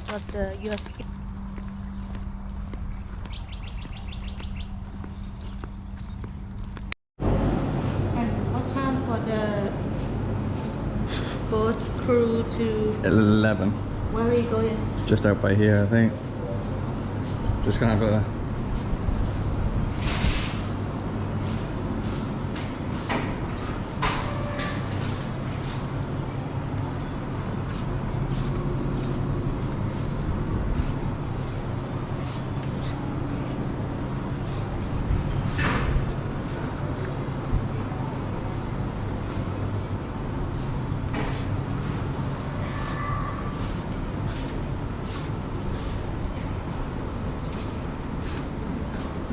because your skin. And what time for the boat crew to 11. where are you going? Just out by here, I think. Just gonna have a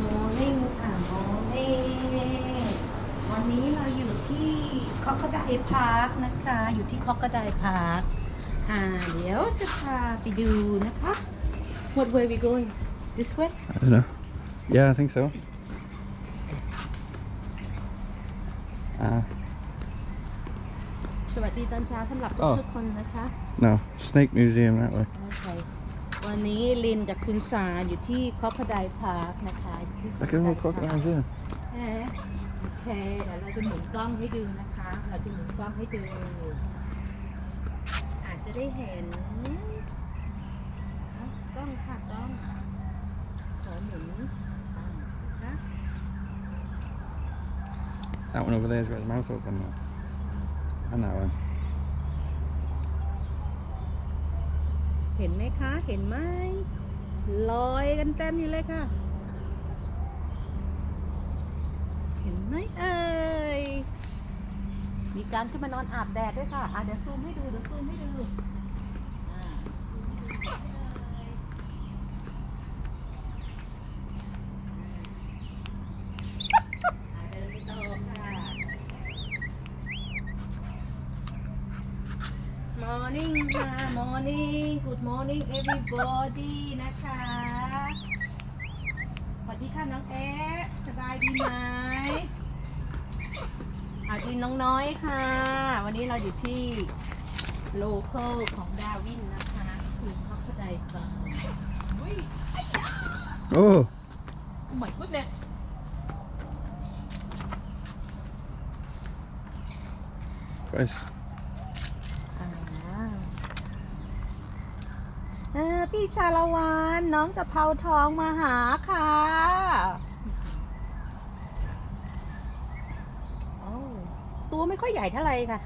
morning ค่ะ morning วันนี้เราอยู่ที่ Crocodile Park นะคะ อยู่ที่ Crocodile Park เดี๋ยวจะพาไปดูนะคะ What way we going? This way? I don't know. Yeah, I think so. สวัสดีตอนเช้าสำหรับทุกคนนะคะ No, Snake Museum that way. โอเควันนี้ลินกับคุณสาอยู่ที่ Crocodile Park นะคะที่ Look at all the crocodiles here. โอเคเดี๋ยวเราจะหมุนกล้องให้ดูนะคะ เราจะหมุนกล้องให้ดูอาจจะได้เห็นกล้องค่ะกล้องขอหมุนนะคะ That one over there's got his mouth open now. And that one. เห็นไหมคะ เห็นไหมลอยกันเต็มอยู่เลยค่ะ เห็นไหมเอ่ยมีการขึ้นมานอนอาบแดดด้วยค่ะเดี๋ยวซูมให้ดูเดี๋ยวซูมให้ดูเดินไปต่อค่ะ Morning ค่ะ Morning Good morning everybody นะคะสวัสดีค่ะน้องเอ๊ะสบายดีไหมดีน้องน้อยค่ะ วันนี้เราอยู่ที่โลเคอลของดาวินนะคะคือเขาเข้าใจฟัง Oh! Oh my goodness Guys. พี่ชาละวันน้องตะเภาทองมาหาค่ะตัวไม่ค่อยใหญ่เท่าไหร่ค่ะ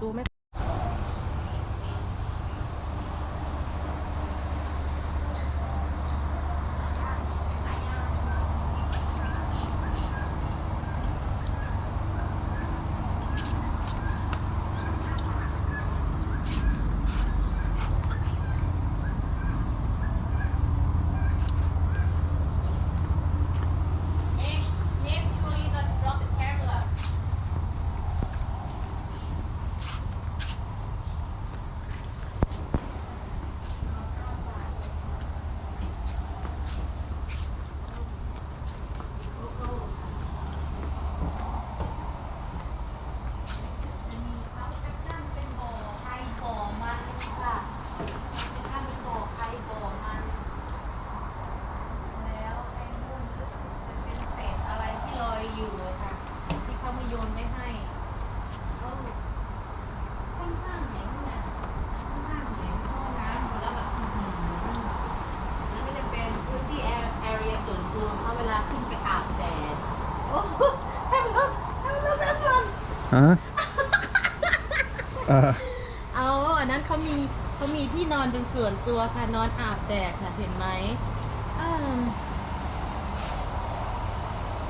ตัวไม่Huh? อันนั้นเขามีที่นอนเป็นส่วนตัวค่ะนอนอาบแดดค่ะเห็นไหม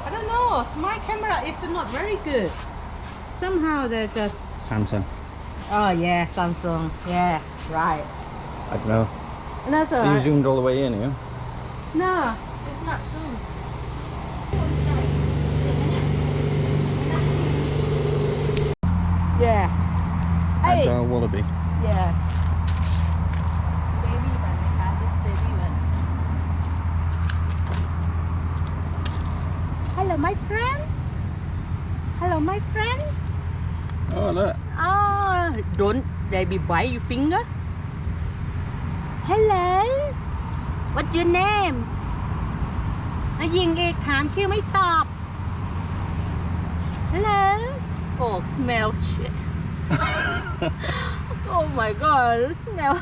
I don't know my camera is not very good somehow they just Samsung. oh yeah Samsung yeah right I don't know. that's Are you alright zoomed all the way in here? no it's not soon yeah That's our wallaby. yeah baby one นะคะ this baby one hello my friend hello my friend Oh, look. don't they be bite your finger Hello What's your name ยิงอีกถามชื่อไม่ตอบ Hello Oh smell shit Oh my god smell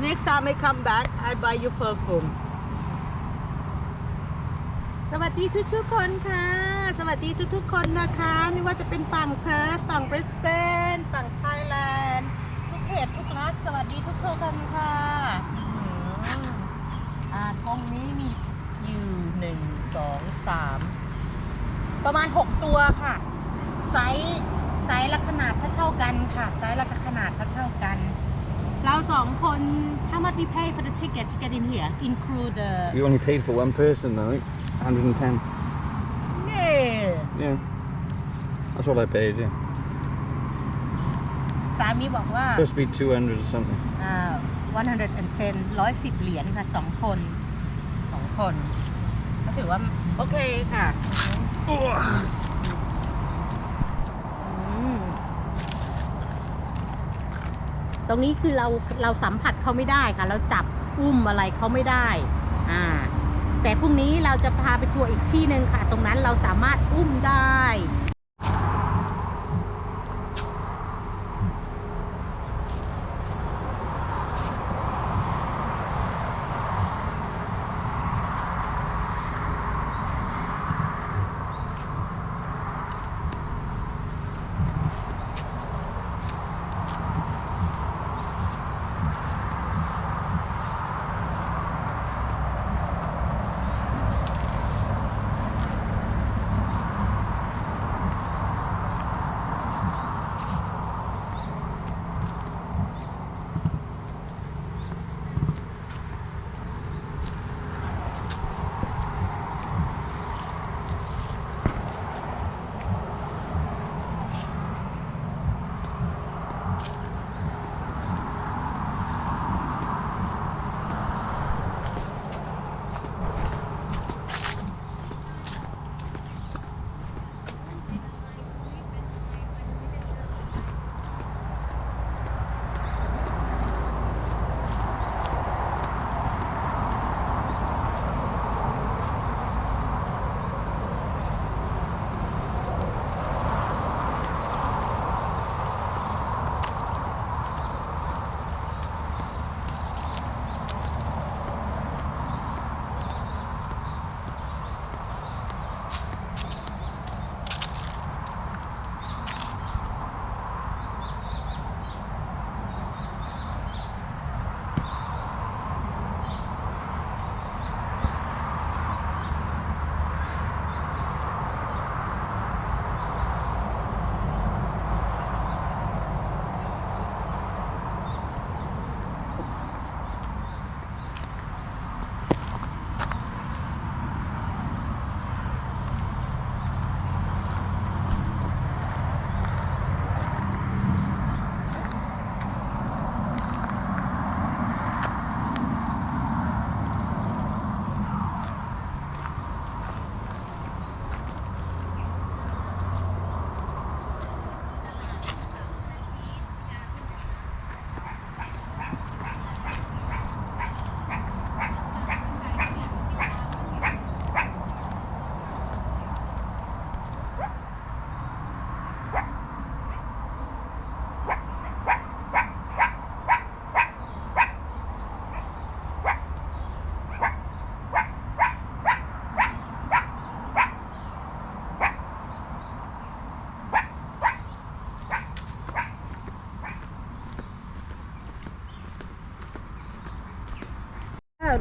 Next time I come back I buy you perfume สวัสดีทุกๆคนค่ะสวัสดีทุกๆคนนะคะไม่ว่าจะเป็นฝั่งเพิร์ธฝั่งบริสเบนฝั่งไทยแลนด์ทุกเขตทุกรัฐสวัสดีทุกคนค่ะกรงนี้มีอยู่1 2 3ประมาณ6ตัวค่ะไซส์และขนาดเท่ากันค่ะไซส์และขนาดเท่ากันเรา2คน How much we pay for the ticket to get in here include the You only paid for one person though, right? 110. Yeah Yeah. That's what I paid, yeah. สามีบอกว่า Supposed to be 200 or something. 110 110 เหรียญค่ะ2 คนก็ถือว่าโอเคค่ะตรงนี้คือเราสัมผัสเขาไม่ได้ค่ะเราจับอุ้มอะไรเขาไม่ได้แต่พรุ่งนี้เราจะพาไปทัวร์อีกที่หนึ่งค่ะตรงนั้นเราสามารถอุ้มได้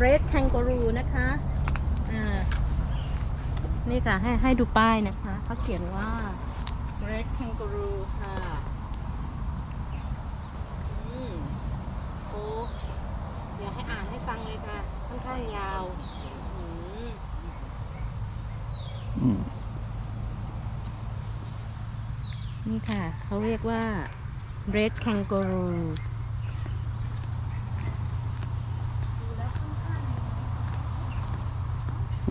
Red Kangaroo นะคะนี่ค่ะให้ดูป้ายนะคะเขาเขียนว่า Red Kangaroo ค่ะโอ้เดี๋ยวให้อ่านให้ฟังเลยค่ะค่อนข้างยาวนี่ค่ะเขาเรียกว่า Red Kangaroo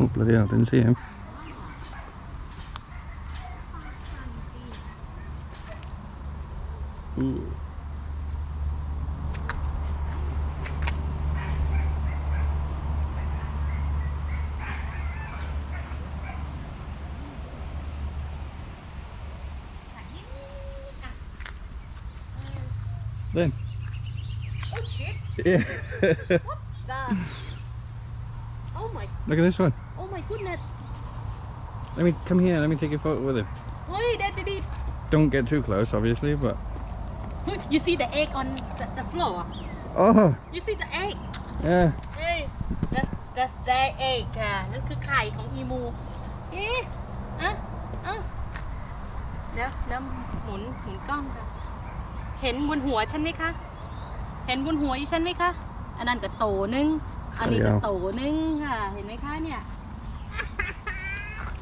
Oh, bloody hell, didn't see him. Ooh. Then. Oh shit! Yeah. What the? Oh my! Look at this one. Oh my goodness! Let me come here. Let me take a photo with him. Wait, that did. Don't get too close, obviously, but. You see the egg on the floor? Oh. You see the egg? Yeah. Hey, that's their egg ค่ะนั่นคือไข่ของอีมูเอ๊ะเดี๋ยวหมุนกล้องค่ะเห็นบนหัวฉันไหมคะ เห็นบนหัวอีฉันไหมคะ อันนั้นก็โตนึง อันนี้ก็โตนึงค่ะ เห็นไหมคะเนี่ย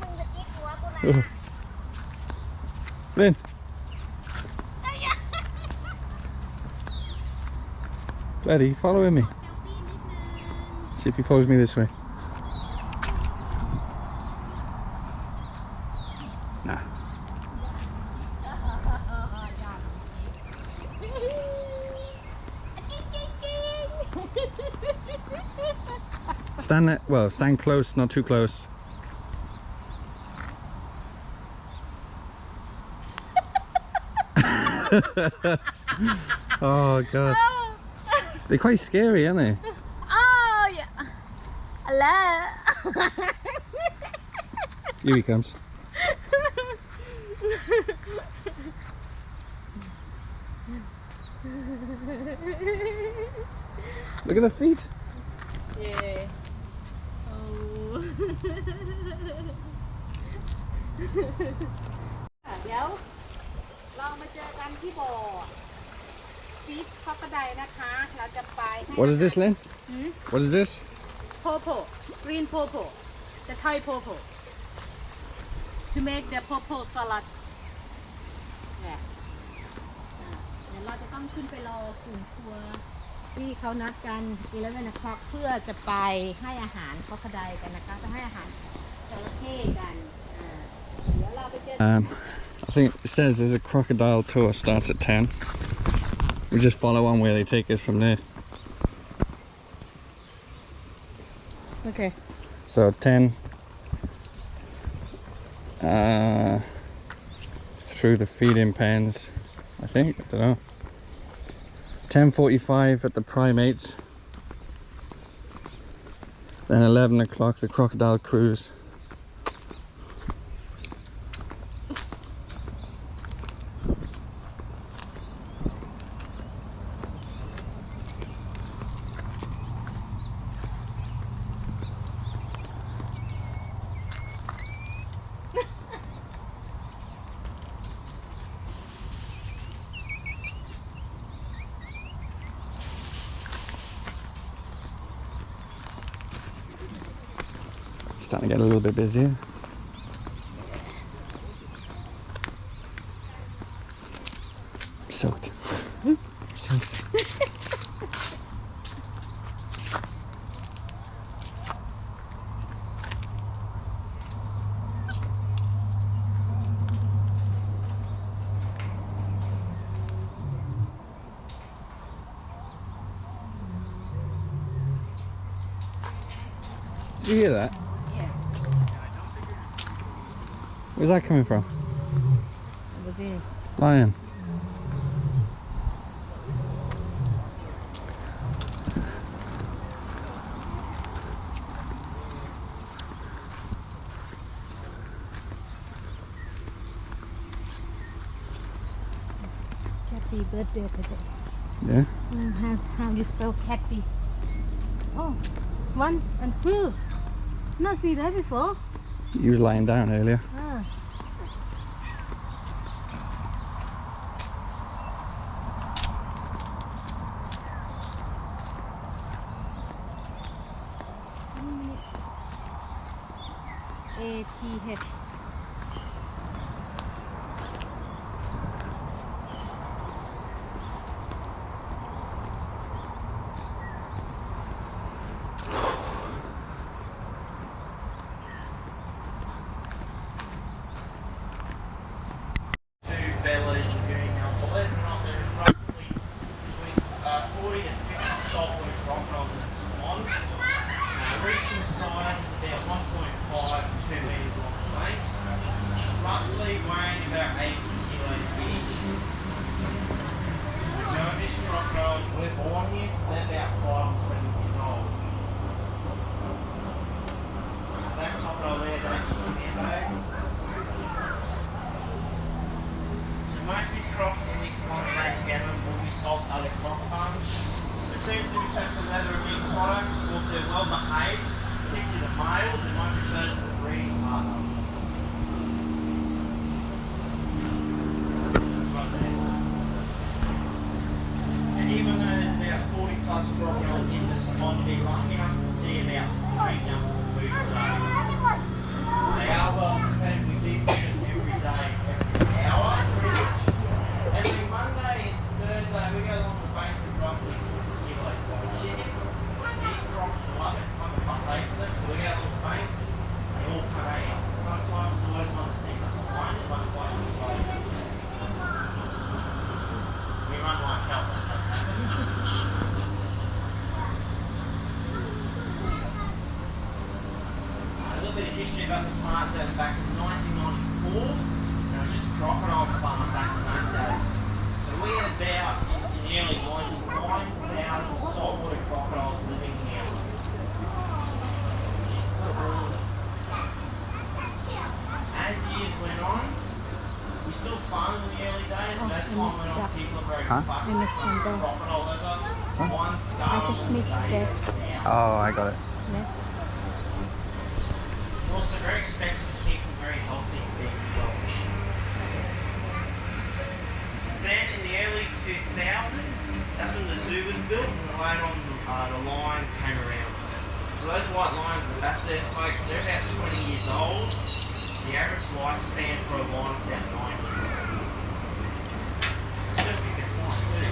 มึงจะกิ๊กหัวกูนะ Lynn. Buddy, following me. See if he follows me this way. Nah. Stand there. Well, stand close, not too close. Oh god. They're quite scary, aren't they? Oh yeah. Hello. Here he comes. Look at the feet. Yeah. Oh. เดี๋ยวเรามาเจอกันที่บ่อฟีสคอกระไดนะคะเราจะไป What is this, Lynn? What is this? purple green purple the Thai purple to make the purple salad เนี่ยเดี๋ยวเราจะต้องขึ้นไปรอกลุ่มทัวร์ที่เขานัดกัน11 o'clock เพื่อจะไปให้อาหารคอกระไดกันนะคะจะให้อาหารจระเข้กันเดี๋ยวเราไปเจอ I think it says there's a crocodile tour starts at 10. We just follow on where they take us from there. Okay. So 10 through the feeding pens, I think, I don't know. 10:45 at the primates. Then 11 o'clock the crocodile cruise. Starting to get a little bit busier. Soaked. Soaked. Did you hear that? Where's that coming from? Lion. Happy birthday today. Yeah? How you spell Cathy? Oh, 1 and 2. Not see that before. You was lying down earlier. Ah. ATH. Fellas, you're getting believe it or not, there's roughly between 40 to 50 saltwater crocodiles in this pond. Reaching size is about 1.5 to 2 metres long in length. Roughly weighing about 80 kilos each. these crocodiles were born here, so they're about 5 or 7 years old. That crocodile there don't use an airbag. So most of these crocs in these ponds, ladies and gentlemen, will be sold to other croc farms. It seems to return to leather and meat products, or if they're well behaved, particularly the males, they might return to the breeding partner. Right there. And even though there's about 40 plus crocodiles in this pond, we're lucky enough to see about 3 jump for food today. They are well fed, we do feed them every day, every hour, pretty much. Every Monday and Thursday, we go along the banks of roughly 40 kilos of chicken. These crocs love it, it's like a buffet for them, so we go along the banks, they all pay out. Sometimes there's always one that sneaks up behind it, much like the slaves. We run like hell when that's happened. A little bit of history about the plant dated back in 1994. It was just a crocodile farm back in those days. So we had about, in the early 90s, 9,000 saltwater crocodiles living here. As years went on, we still farmed in the early days, but as time went on, people are very fussy with crocodile leather. One scar on the day. Oh, I got it. Also very expensive to keep and very healthy and big as well. Then in the early 2000s, that's when the zoo was built, and later on the lions came around. So those white lions in the back there, folks, they're about 20 years old. The average lifespan for a lion is about 9 years old. Still a big time too.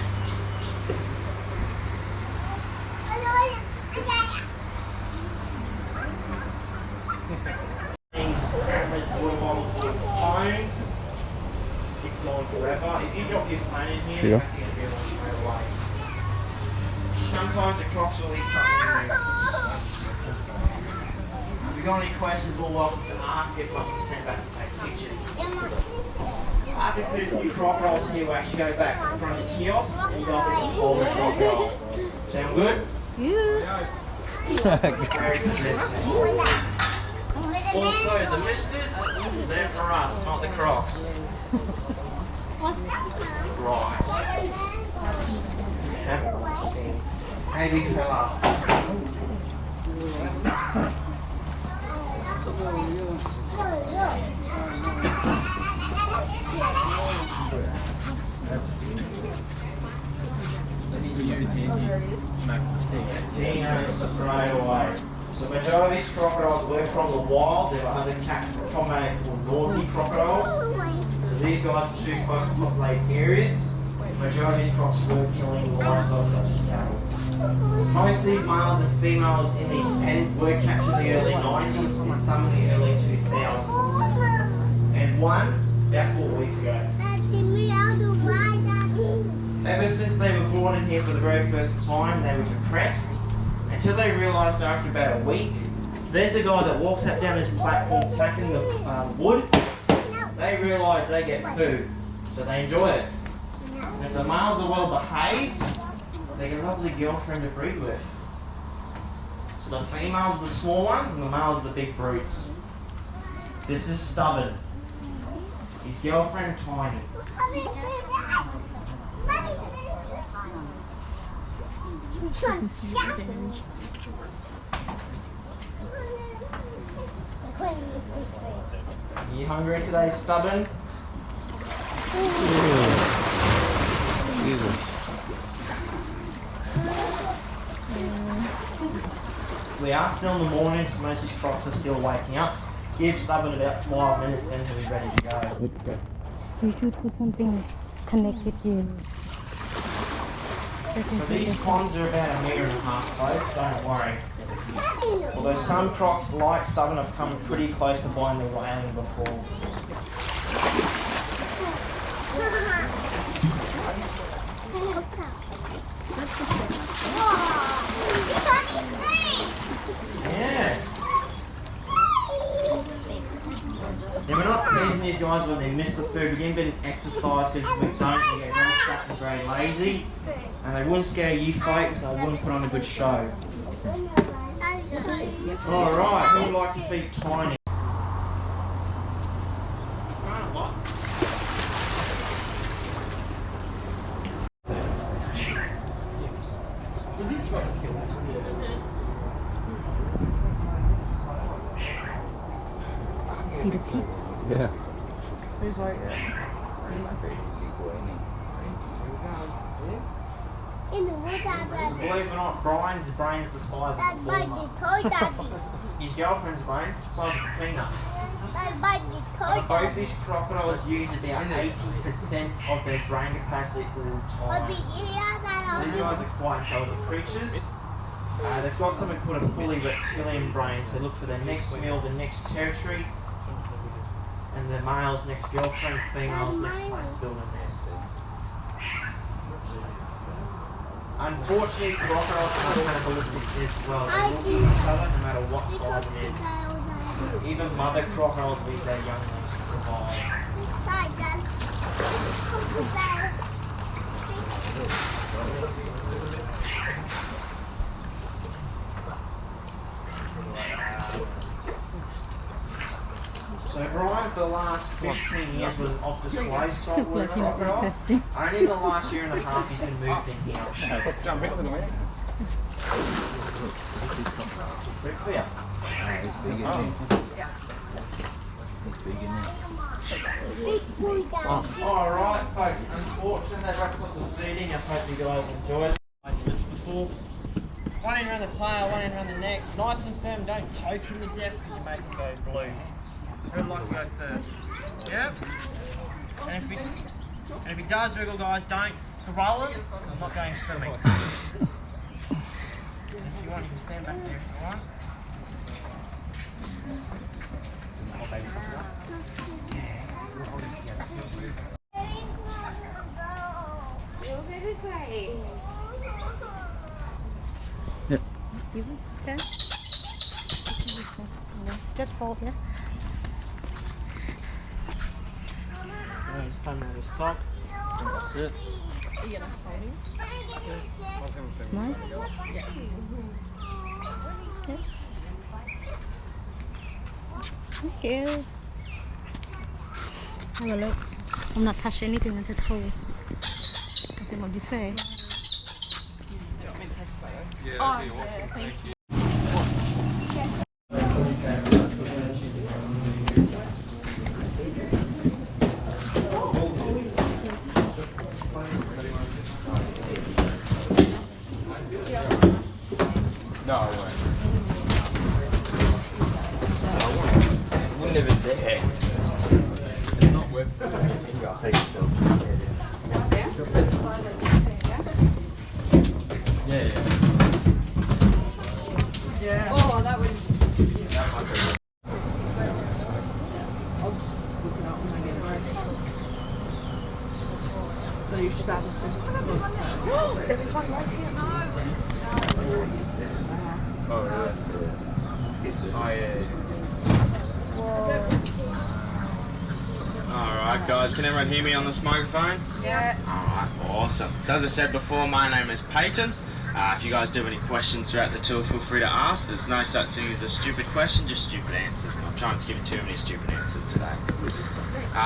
These cameras, water bottles, phones, it's going forever. If you drop your phone in here, you're going to be able to straight away. Sometimes the crocs will eat something new. If you've got any questions, we're welcome to ask. If not, you can stand back and take pictures. After food your crocodiles here, we'll actually go back to the front of the kiosk and you guys can hold the crocodile. Sound good? Very good. Also, the misters, they're for us, not the crocs. Right. Hey, big fella. He knows straight away. So majority of these crocodiles were from the wild. There were other cats from called naughty crocodiles. So these guys were too close to populated areas. Majority of these crocs were killing livestock such as cattle. Most of these males and females in these pens were captured in the early 90s and some in the early 2000s. And one about 4 weeks ago. Ever since they were brought in here for the very first time, they were depressed until they realised after about a week. There's a guy that walks up down this platform tapping the wood. They realise they get food, so they enjoy it. And if the males are well behaved, they get a lovely girlfriend to breed with. So the females are the small ones and the males are the big brutes. This is Stubborn. His girlfriend Tiny. You hungry today, Stubborn? Jesus. We are still in the morning, so most of these crocs are still waking up. Give Stubborn about 5 minutes, then he'll be ready to go. You should put something connect with you. So these ponds are about 1.5 meters, folks, don't worry. Although some crocs, like Stubborn, have come pretty close to biting the railing before. Yeah. Now we're not teasing these these guys when they miss the food. We didn't exercise because we don't. We get very fat and very lazy. And they wouldn't scare you folks, so they wouldn't put on a good show. Alright, who would like to feed Tiny? See the teeth? Yeah. He's like, yeah. Believe it or not, Brian's brain's the size of a walnut. His girlfriend's brain, the size of a peanut. Both these crocodiles use about 80% of their brain capacity at all times. These guys are quite intelligent creatures. They've got something called a fully reptilian brain, so look for their next meal, the next territory, and the male's next girlfriend, female's next place to build a nest. Unfortunately, crocodiles are cannibalistic as well. They will eat each other no matter what size it is. Even mother crocodiles will eat their younglings to survive. So Brian, for the last 15 years, was off display saltwater crocodile. Only in the last year and a half he's been moved in here. Pretty clear. Alright folks, unfortunately that wraps up the feeding. I hope you guys enjoyed it. Like this before. One end around the tail, one end around the neck. Nice and firm, don't choke him to death because you make him go blue. Who'd like to go first? Yep. And if he does wriggle, guys, don't corral him. I'm not going swimming. If you want, you can stand back there if you want. Oh, baby. Over this way. Yep. You want to test? Just hold, yeah? Just thumb around his top. That's it. Are you gonna hold him? Smile. Okay. Thank you. Have a look. I'm not touching anything until it's full. I think what you say. Do you want me to take a photo? Yeah, Oh, yeah, thank you. No, I won't. We're never there. It's not worth it. I'll take yourself. Yeah, Yeah. Oh, that was. I'll just look it up when I get it ready. So you just have to see. There is one right here. Oh, really? Oh, yeah. Alright guys, can everyone hear me on this microphone? Yeah. Alright, awesome. So as I said before, my name is Peyton. If you guys do have any questions throughout the tour, feel free to ask. There's no such thing as a stupid question, just stupid answers. I'm trying to give you too many stupid answers today.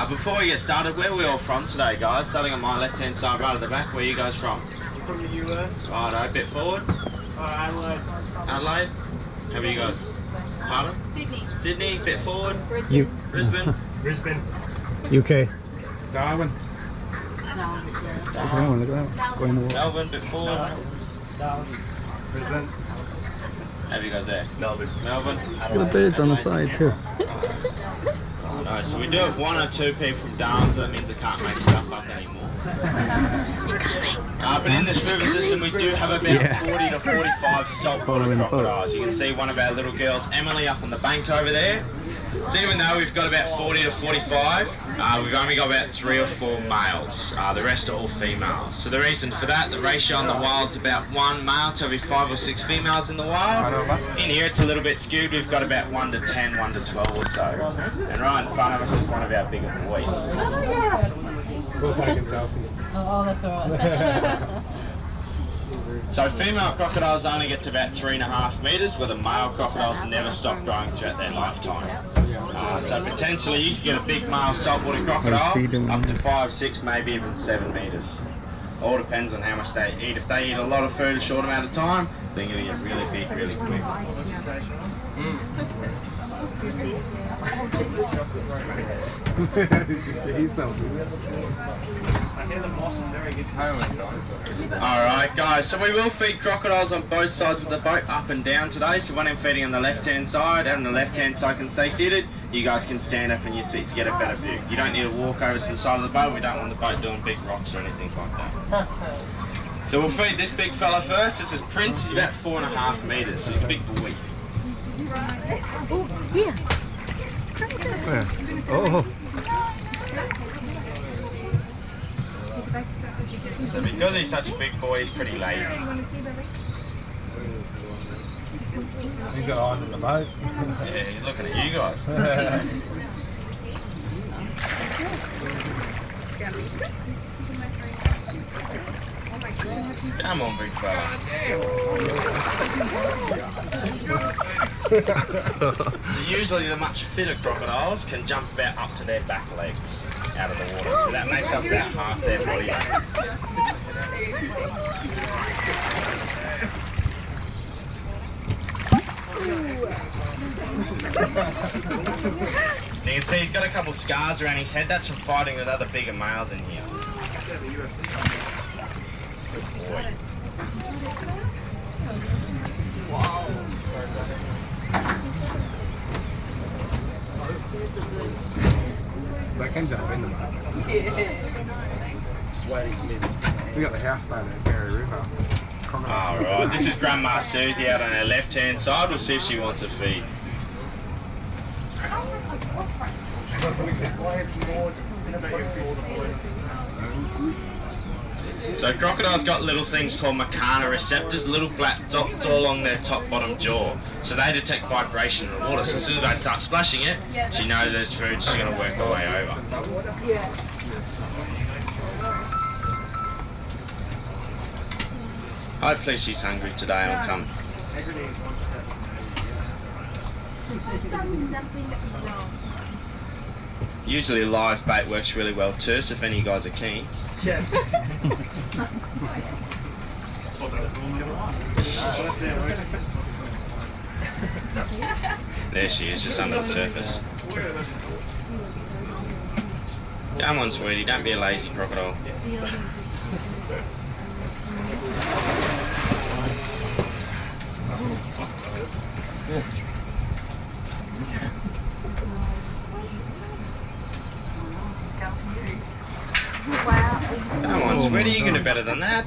Before we get started, where are we all from today, guys? Starting on my left-hand side, right at the back, where are you guys from? I'm from the US. Righto, a bit forward. Adelaide. Adelaide. How are you guys? Pardon? Sydney. Sydney, bit forward. You. Brisbane. Brisbane. UK. Darwin. Darwin. Look at that. Go in the water. Melbourne, bit forward. Darwin. Brisbane. How are you guys there? Melbourne. Melbourne. Look at the birds on the side too. Nice. So we do have one or two people from Darwin, so that means they can't make stuff up anymore. But in this river system, we do have about 40 to 45 saltwater Following the boat. crocodiles. You can see one of our little girls, Emily, up on the bank over there. So even though we've got about 40 to 45, we've only got about 3 or 4 males. The rest are all females. So the reason for that, the ratio on the wild is about 1 male to every 5 or 6 females in the wild. In here it's a little bit skewed. We've got about 1 to 10, 1 to 12 or so. And right in front of us is one of our bigger boys. We're taking selfies. Oh, that's alright. So female crocodiles only get to about 3.5 metres, where the male crocodiles never stop growing throughout their lifetime. So potentially you could get a big male saltwater crocodile up to 5, 6, maybe even 7 metres. All depends on how much they eat. If they eat a lot of food a short amount of time, they're going to get really big really quick. Alright guys, so we will feed crocodiles on both sides of the boat, up and down today. So when I'm feeding on the left hand side and the left hand side can stay seated, you guys can stand up in your seats to get a better view. You don't need to walk over to the side of the boat. We don't want the boat doing big rocks or anything like that. So we'll feed this big fella first. This is Prince. He's about 4.5 metres. He's a big boy. Oh, here. Where? Oh. So because he's such a big boy, he's pretty lazy. He's got eyes on the boat. Yeah, he's looking at you guys. Come on, big fella. So usually the much fitter crocodiles can jump about up to their back legs out of the water. So that makes up about half their body weight. You can see he's got a couple scars around his head. That's from fighting with other bigger males in here. Good boy. Wow. They can jump in the boat. Just waiting for me. We got the houseboat at Berry River. Alright, this is Grandma Susie out on our left hand side. We'll see if she wants a feed. So crocodiles got little things called mechanoreceptors, little black dots all along their top bottom jaw. So they detect vibration in the water. So as soon as I start splashing it, she knows there's food, she's going to work her way over. Hopefully she's hungry today and will come. Usually live bait works really well too, so if any of you guys are keen. Yes. There she is, just under the surface. Come on, sweetie, don't be a lazy crocodile. Come on, sweetie, you can do better than that.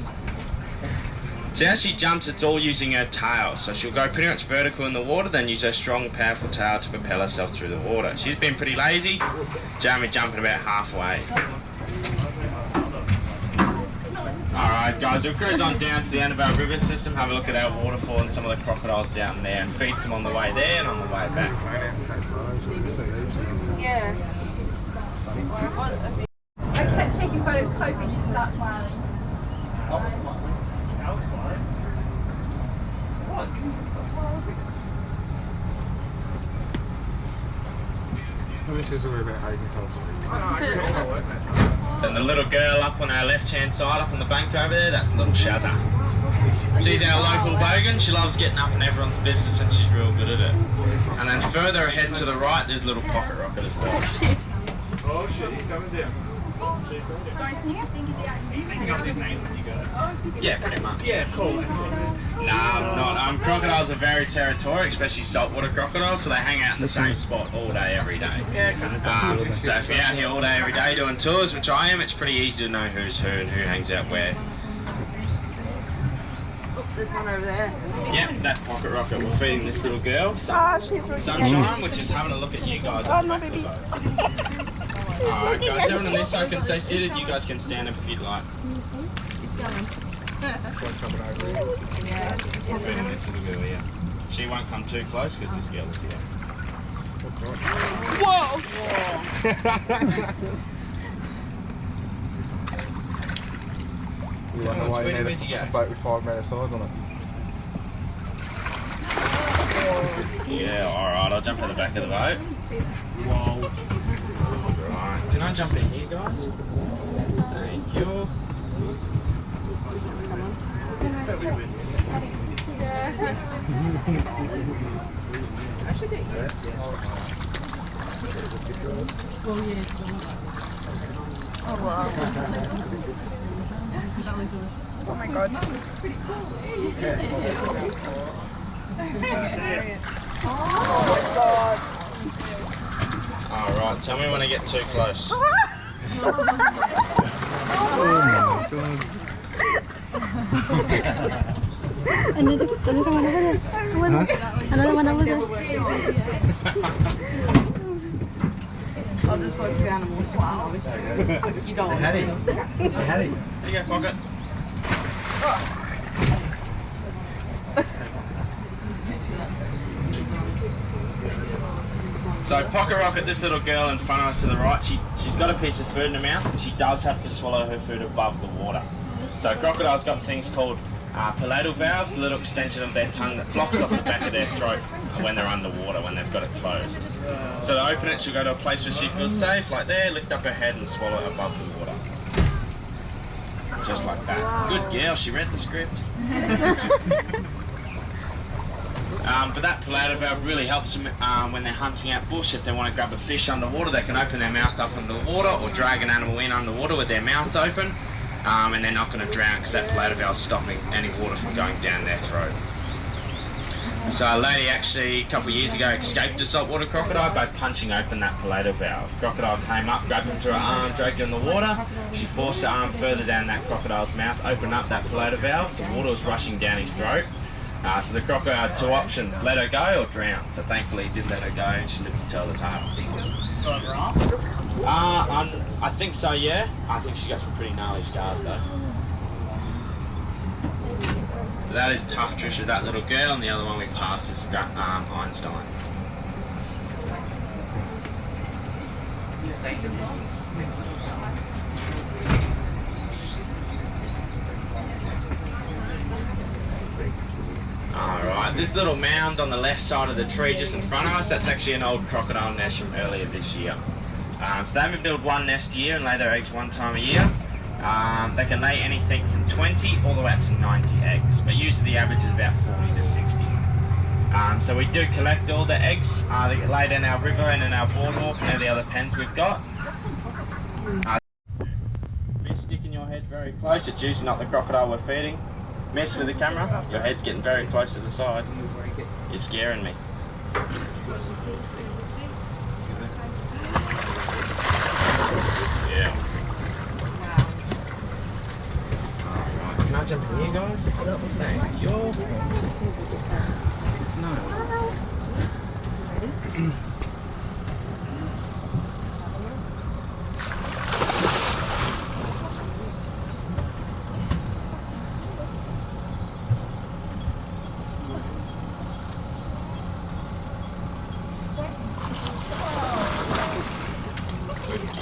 So as she jumps, it's all using her tail. So she'll go pretty much vertical in the water, then use her strong, powerful tail to propel herself through the water. She's been pretty lazy, Jamie jumping about halfway. Alright guys, we'll cruise on down to the end of our river system, have a look at our waterfall and some of the crocodiles down there, and feed some on the way there and on the way back. Yeah. I kept taking photos, hoping you start smiling. This is where about agriculture. And the little girl up on our left hand side, up on the bank over there, that's little Shazza. She's our local bogan. She loves getting up in everyone's business and she's real good at it. And then further ahead to the right, there's little Pocket Rocket as well. Oh shit, he's coming down. Yeah, pretty much. Yeah, cool. Nah, I'm not. Crocodiles are very territorial, especially saltwater crocodiles, so they hang out in the same spot all day, every day. So if you're out here all day, every day doing tours, which I am, it's pretty easy to know who's who and who hangs out where. There's one over there. Yep, that's Pocket Rocket. We're feeding this little girl. She's really Sunshine, which is having a look at you guys. Oh, no, baby. Alright guys, everyone on this side can stay seated. You guys can stand up if you'd like. We're feeding this little girl here. She won't come too close because this girl is here. Whoa! You wonder why you need a boat with 5 metre size on it. Yeah, alright, I'll jump in the back of the boat. Whoa. Right, can I jump in here, guys? Thank you. I should get you. Oh, wow. Oh my god. Oh my god. Alright, tell me when I get too close. Another one over there. Another one over there. I'll just look the animal slow. You don't want to. Here you go, Pocket. So Pocket Rocket, this little girl in front of us to the right, she's got a piece of food in her mouth, but she does have to swallow her food above the water. So crocodiles got things called palatal valves, the little extension of their tongue that blocks off the back of their throat when they're underwater, when they've got it closed. So to open it, she'll go to a place where she feels safe, like there, lift up her head and swallow it above the water. Just like that. Good girl, she read the script. But that palatal valve really helps them when they're hunting out bush. If they want to grab a fish underwater, they can open their mouth up under the water or drag an animal in underwater with their mouth open, and they're not going to drown because that palatal valve is stopping any water from going down their throat. So a lady actually a couple of years ago escaped a saltwater crocodile by punching open that palatal valve. Crocodile came up, grabbed him to her arm, dragged her in the water. She forced her arm further down that crocodile's mouth, opened up that palatal valve, so water was rushing down his throat. So the crocodile had two options, let her go or drown. So thankfully he did let her go and she lived to tell the tale. I think so, yeah. I think she got some pretty gnarly scars though. So that is Tough Trisha, that little girl, and the other one we passed is Einstein. Alright, this little mound on the left side of the tree just in front of us, that's actually an old crocodile nest from earlier this year. So they only build one nest a year and lay their eggs one time a year. They can lay anything from 20 all the way up to 90 eggs, but usually the average is about 40 to 60. So we do collect all the eggs. They get laid in our river and in our boardwalk and any other pens we've got. Be sticking your head very close, it's usually not the crocodile we're feeding. Mess with the camera, your head's getting very close to the side. You're scaring me. Yeah. Alright, can I jump in here, guys? Thank you. No.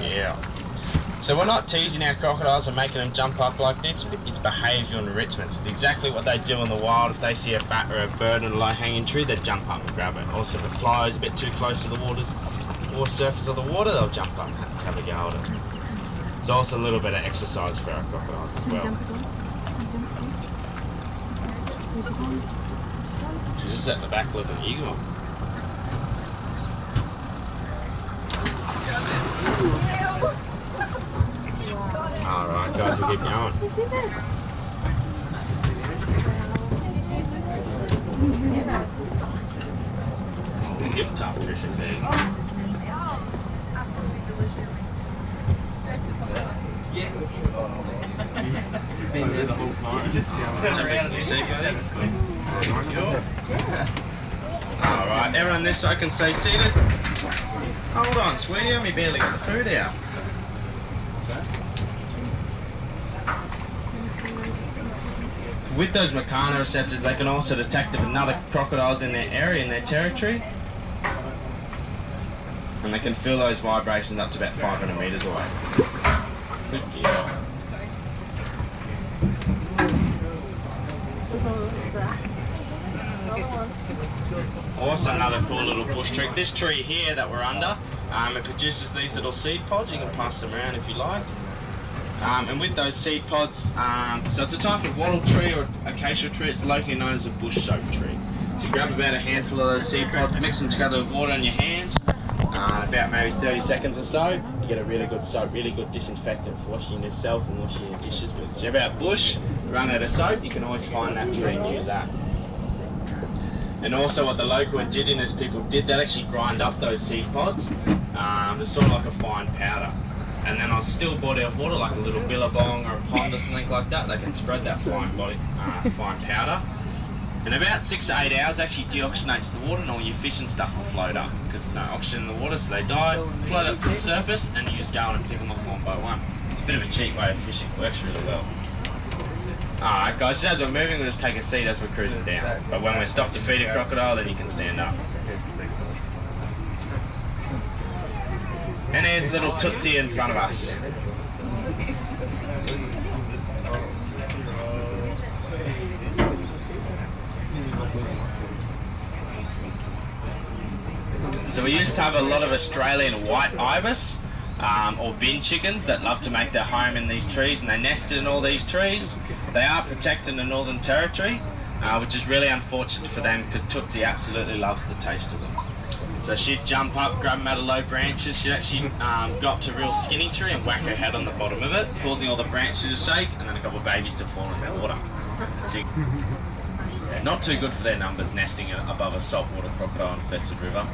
Yeah. So we're not teasing our crocodiles or making them jump up like this. It's behavioural enrichment. It's exactly what they do in the wild. If they see a bat or a bird in a low-hanging tree, they jump up and grab it. Also, if it flies a bit too close to the water surface of the water, they'll jump up and have a go at it. It's also a little bit of exercise for our crocodiles as well. Just at the back with an eagle. Alright guys, we'll keep going. Give Tough Trisha big. Been there the whole time. Just turn around and see Alright, everyone this I can say seated. Hold on, sweetie, we barely got the food out. With those mechanoreceptors, they can also detect if another crocodile's in their area, in their territory. And they can feel those vibrations up to about 500 metres away. Good deal. Also another cool little bush trick. This tree here that we're under, it produces these little seed pods. You can pass them around if you like. And with those seed pods, so it's a type of wattle tree or acacia tree. It's locally known as a bush soap tree. So you grab about a handful of those seed pods, mix them together with water in your hands, about maybe 30 seconds or so. You get a really good soap, really good disinfectant for washing yourself and washing your dishes with. So if you're out bush, run out of soap, you can always find that tree and use that. And also what the local indigenous people did, they'd actually grind up those seed pods. It's sort of like a fine powder. And then on still body of water, like a little billabong or a pond or something like that, they can spread that fine powder. In about 6 to 8 hours, actually deoxygenates the water and all your fish and stuff will float up because there's no oxygen in the water, so they die, float up to the surface, and you just go on and pick them off one by one. It's a bit of a cheap way of fishing, works really well. Alright guys, so as we're moving, we'll just take a seat as we're cruising down. But when we stop to feed a crocodile, then you can stand up. And here's little Tootsie in front of us. So we used to have a lot of Australian white ibis or bin chickens that love to make their home in these trees, and they nested in all these trees. They are protected in the Northern Territory, which is really unfortunate for them because Tootsie absolutely loves the taste of them. So she'd jump up, grab them out of low branches. She'd actually go up to a real skinny tree and whack her head on the bottom of it, causing all the branches to shake and then a couple of babies to fall in the water. Not too good for their numbers nesting above a saltwater crocodile infested river.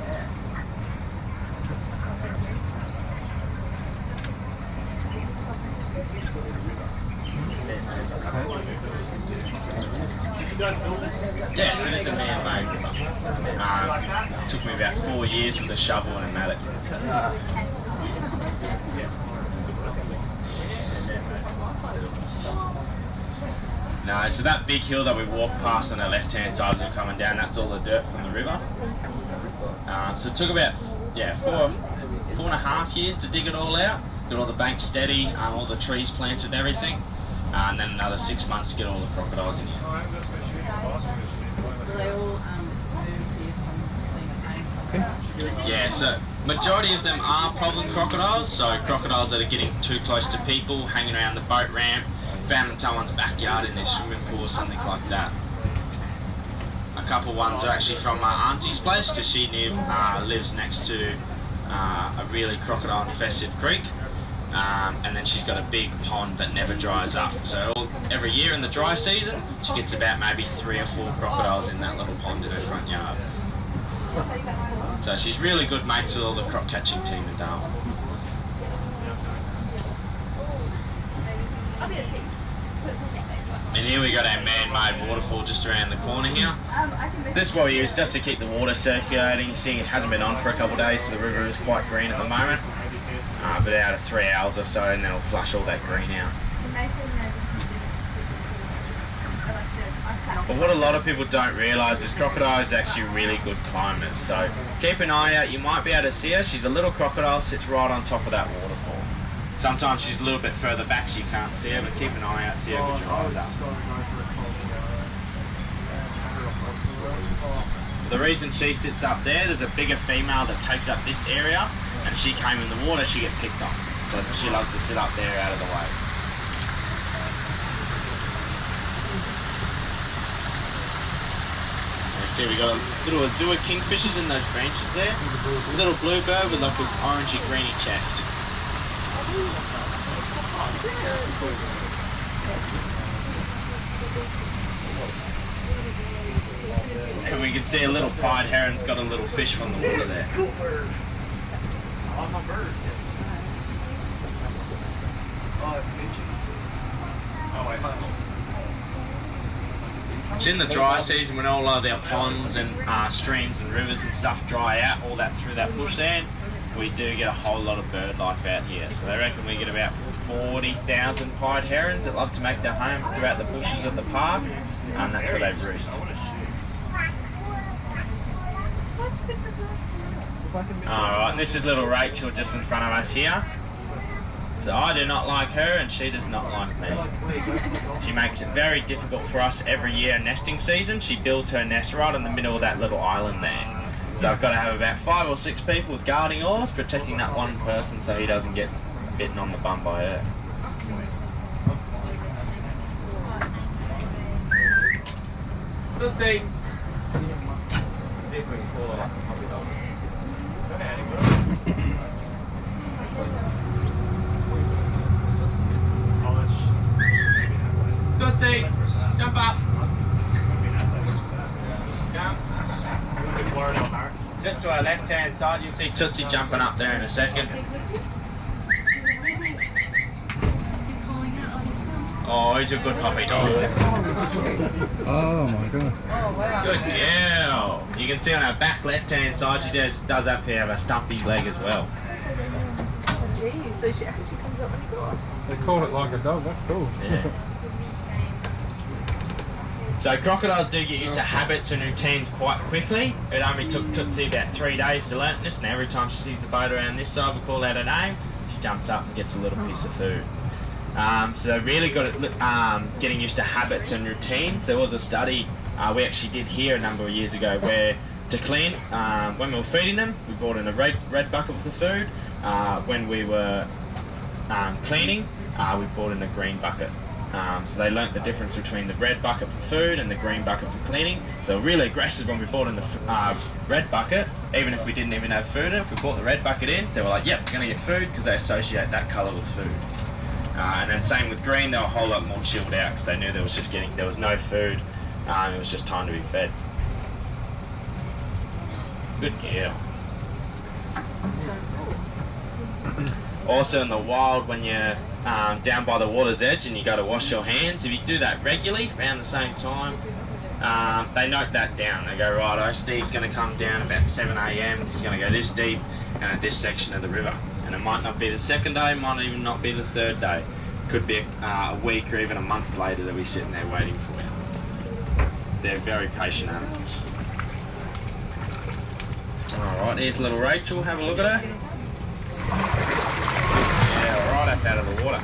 Yes, it is a man-made river. It took me about 4 years with a shovel and a mattock. No, so that big hill that we walked past on our left-hand side as we're coming down, that's all the dirt from the river. So it took about 4.5 years to dig it all out, get all the banks steady, all the trees planted and everything. And then another 6 months to get all the crocodiles in here. Yeah, so majority of them are problem crocodiles, so crocodiles that are getting too close to people, hanging around the boat ramp, found in someone's backyard in their swimming pool or something like that. A couple ones are actually from my auntie's place because she lives next to a really crocodile infested creek. And then she's got a big pond that never dries up. So every year in the dry season, she gets about maybe 3 or 4 crocodiles in that little pond in her front yard. So she's really good mates with all the croc catching team in Darwin. And here we got our man-made waterfall just around the corner here. This is what we use just to keep the water circulating. You see it hasn't been on for a couple of days, so the river is quite green at the moment. But out of 3 hours or so, and then it'll flush all that green out. But what a lot of people don't realise is crocodiles are actually really good climbers. So keep an eye out. You might be able to see her. She's a little crocodile, sits right on top of that waterfall. Sometimes she's a little bit further back, so you can't see her, but keep an eye out, see her with your eyes up. The reason she sits up there's a bigger female that takes up this area, and if she came in the water, she'd get picked on. So she loves to sit up there out of the way. You see we got a little azure kingfishers in those branches there. A little bluebird with like an orangey greeny chest. And we can see a little pied heron's got a little fish from the water there. I love my birds. Oh, that's Gucci. It's in the dry season when all of our ponds and streams and rivers and stuff dry out, all that through that bushland. We do get a whole lot of bird life out here. So they reckon we get about 40,000 pied herons that love to make their home throughout the bushes of the park, and that's where they roost. Alright, and this is little Rachel just in front of us here. So I do not like her and she does not like me. She makes it very difficult for us every year in nesting season. She builds her nest right in the middle of that little island there. So I've got to have about 5 or 6 people with guarding oars protecting that one person so he doesn't get bitten on the bum by her. Let's see. See if we can call her like a puppy dog. Tootsie, jump up. Jump. Just to our left-hand side, you'll see Tootsie jumping up there in a second. Oh, he's a good puppy dog. Oh my god. Good girl. You can see on our back left-hand side, she does up here have a stumpy leg as well. Geez, so she actually comes up when you go off. They call it like a dog, that's cool. Yeah. So crocodiles do get used to habits and routines quite quickly. It only took Tootsie about 3 days to learn this, and every time she sees the boat around this side, we call out her name, she jumps up and gets a little piece of food. So they're really good at getting used to habits and routines. There was a study we actually did here a number of years ago where to clean, when we were feeding them, we brought in a red bucket for food. When we were cleaning, we brought in a green bucket. So they learnt the difference between the red bucket for food and the green bucket for cleaning. So we're really aggressive when we brought in the red bucket, even if we didn't even have food in. If we brought the red bucket in, they were like, yep, we're going to get food, because they associate that colour with food. And then same with green, they were a whole lot more chilled out because they knew there was no food, it was just time to be fed. Good girl. Also in the wild, when you're down by the water's edge and you go to wash your hands, if you do that regularly around the same time, they note that down. They go, right, Steve's going to come down about 7 AM, he's going to go this deep and at this section of the river. And it might not be the second day, might even not be the third day. Could be a week or even a month later that we're sitting there waiting for you. They're very patient animals. Alright, here's little Rachel, have a look at her. Yeah, right up out of the water.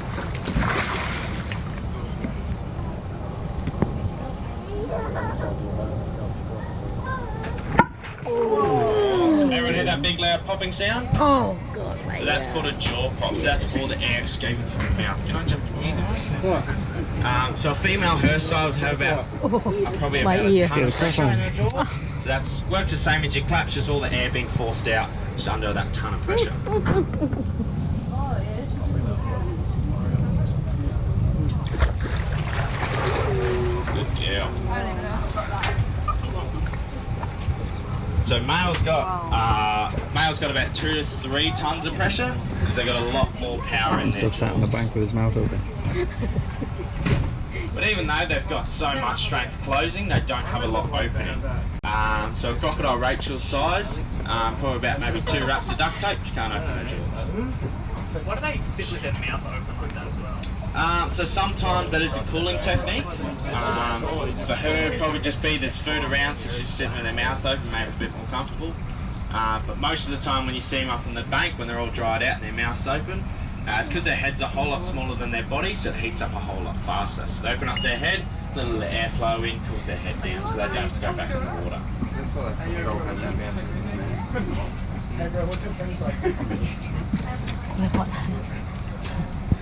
Awesome. Everyone hear that big loud popping sound? Oh god, mate. So that's called a jaw pop. So that's called the air escaping from the mouth. Can I jump in here? So a female her size would have about probably My about ear. a ton of pressure in her jaws. So that's works the same as your claps, just all the air being forced out just under that ton of pressure. Good girl. So male's got about 2 to 3 tons of pressure because they got a lot more power in He's there. still sat on the bank with his mouth open. But even though they've got so much strength closing, they don't have a lot opening. So a crocodile Rachel's size, probably about maybe 2 wraps of duct tape, you can't open her jaws. Why do they sit with their mouth open like that as well? So sometimes that is a cooling technique. For her, it'd probably just be there's food around, so she's sitting with her mouth open, maybe a bit more comfortable. But most of the time when you see them up on the bank, when they're all dried out and their mouth's open, it's because their head's a whole lot smaller than their body, so it heats up a whole lot faster. So they open up their head, a little airflow in, cools their head down, so they don't have to go back in the water.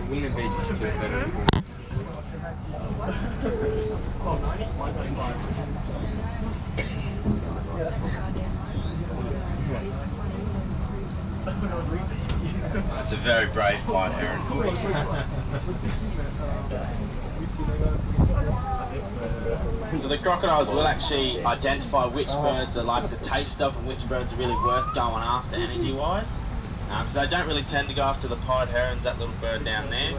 Wouldn't it be just better? It's a very brave pied heron. So the crocodiles will actually identify which birds they like the taste of and which birds are really worth going after energy-wise. So they don't really tend to go after the pied herons, that little bird down there.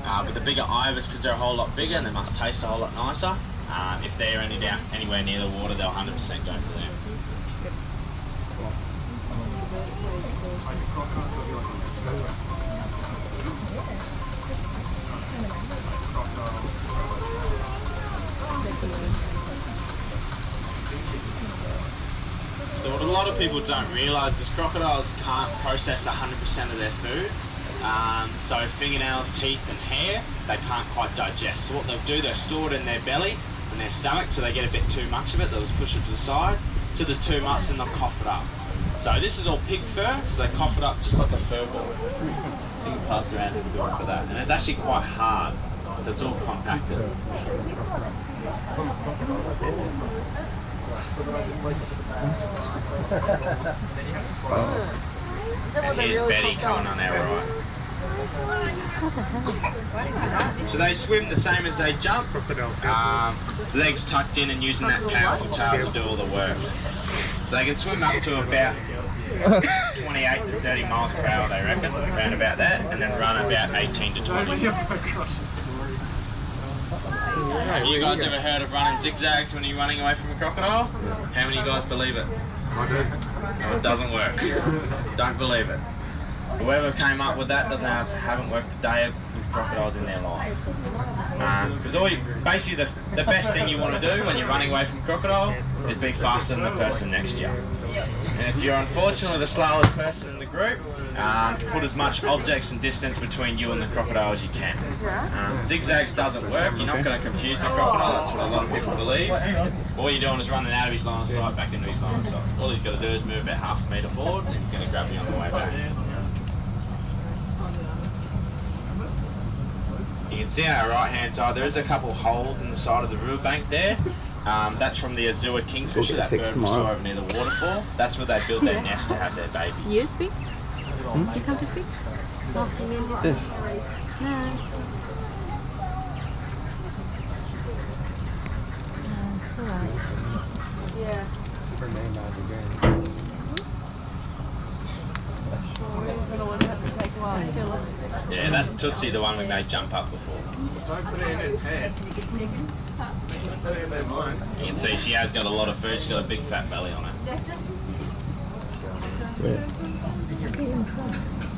But the bigger ibis, because they're a whole lot bigger and they must taste a whole lot nicer, if they're anywhere near the water, they'll 100% go for them. So what a lot of people don't realise is crocodiles can't process 100% of their food. So fingernails, teeth and hair, they can't quite digest. So what they'll do, they'll store it in their belly and their stomach, so they get a bit too much of it, they'll just push it to the side. Till there's too much, then they'll cough it up. So this is all pig fur, so they cough it up just like a fur ball. So you can pass around a bit for that. And it's actually quite hard, so it's all compacted. And here's Betty coming on our right. So they swim the same as they jump, legs tucked in and using that powerful tail to do all the work. So they can swim up to about 28 to 30 miles per hour, they reckon, around about that, and then run about 18 to 20. Have you guys ever heard of running zigzags when you're running away from a crocodile? How many of you guys believe it? I do. No, it doesn't work. Don't believe it. Whoever came up with that haven't worked a day with crocodiles in their life. Because basically the best thing you want to do when you're running away from a crocodile is be faster than the person next to you. And if you're unfortunately the slowest person in the group, put as much objects and distance between you and the crocodile as you can. Zigzags doesn't work, you're not going to confuse the crocodile, that's what a lot of people believe. All you're doing is running out of his line of sight back into his line of sight. All he's got to do is move about half a metre forward and he's going to grab you on the way back. You can see on our right hand side there is a couple holes in the side of the riverbank there. That's from the Azure kingfisher, that bird we saw over near the waterfall. That's where they build their nest to have their babies. You fix? You come to fix? Oh, you mean this? This. No. It's alright. Yeah. Her name out again. We're going to have to take a while to kill it. Yeah, that's Tootsie, the one we made jump up before. Don't put it in his head. Just sit in their minds. You can see she has got a lot of food, she's got a big fat belly on her. Where?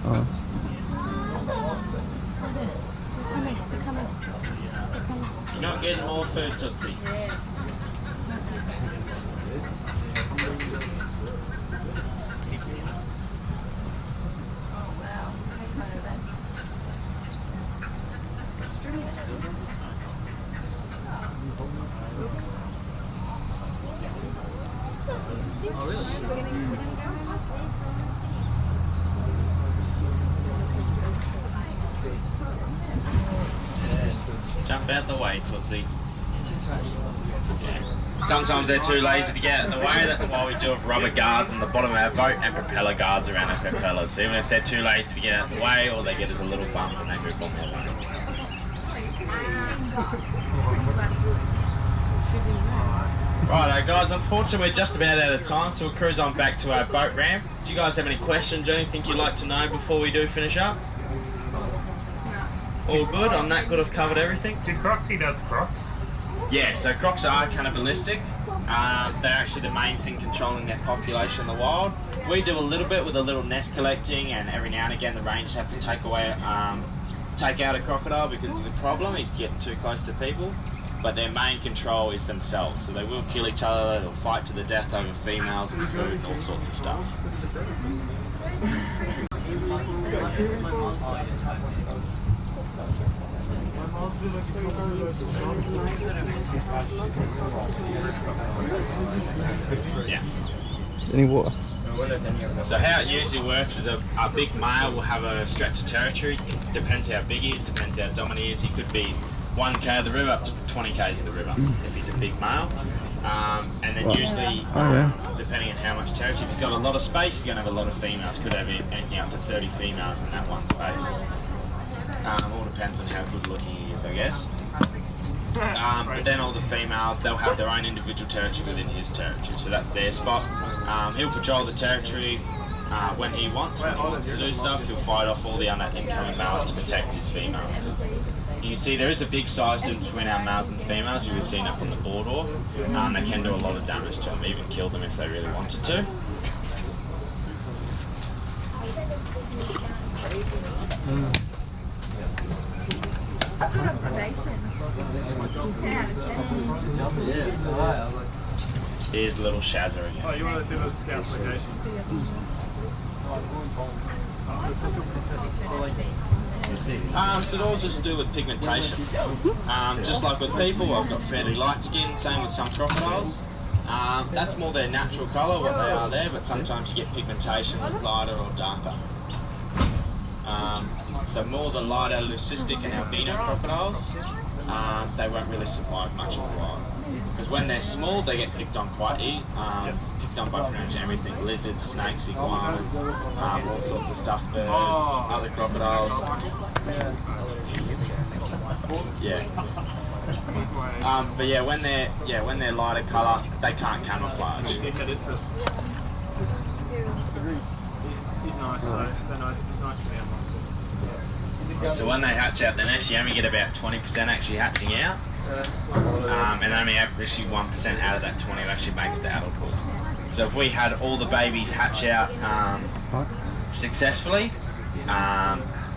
Oh. You're not getting more food, Tootsie. Jump out the way, Tootsie. Yeah. Sometimes they're too lazy to get out of the way, that's why we do have rubber guards on the bottom of our boat and propeller guards around our propellers. So even if they're too lazy to get out of the way, all they get is a little bump and they move on their way. Right, guys, unfortunately we're just about out of time, so we'll cruise on back to our boat ramp. Do you guys have any questions or anything you'd like to know before we do finish up? All good? I'm that good, I've covered everything. Did Crocs eat other crocs? Yeah, so crocs are cannibalistic. They're actually the main thing controlling their population in the wild. We do a little bit with a little nest collecting, and every now and again the rangers have to take out a crocodile because of the problem. He's getting too close to people. But their main control is themselves, so they will kill each other, they'll fight to the death over females and food and all sorts of stuff. Yeah. Any water? So how it usually works is a big male will have a stretch of territory, depends how big he is, depends how dominant he is. He could be 1k of the river up to 20 k's of the river if he's a big male. And then usually, depending on how much territory, if he's got a lot of space, he's going to have a lot of females. Could have anything up to 30 females in that one space. All depends on how good looking he is, I guess. But then all the females, they'll have their own individual territory within his territory, so that's their spot. He'll patrol the territory, when he wants to do stuff, he'll fight off all the other incoming males to protect his females. You can see there is a big size difference between our males and females. You would have seen up on the boardwalk. They can do a lot of damage to them, even kill them if they really wanted to. Good observation. Here's little Shazza again. Oh, you want to do the scout locations? So it all just to do with pigmentation. Just like with people, I've got fairly light skin, same with some crocodiles. That's more their natural colour, what they are there, but sometimes you get pigmentation with lighter or darker. So more the lighter leucistic and albino crocodiles, they won't really survive much of a while. Because when they're small, they get picked on quite easy. Picked on by pretty much everything: lizards, snakes, iguanas, all sorts of stuffed birds, other crocodiles. Yeah. But yeah, when they're lighter colour, they can't camouflage. He's nice, so he's nice to be on my stores. So when they hatch out the nest, you only get about 20% actually hatching out, and only actually 1% out of that 20 will actually make it to adulthood. So if we had all the babies hatch out successfully,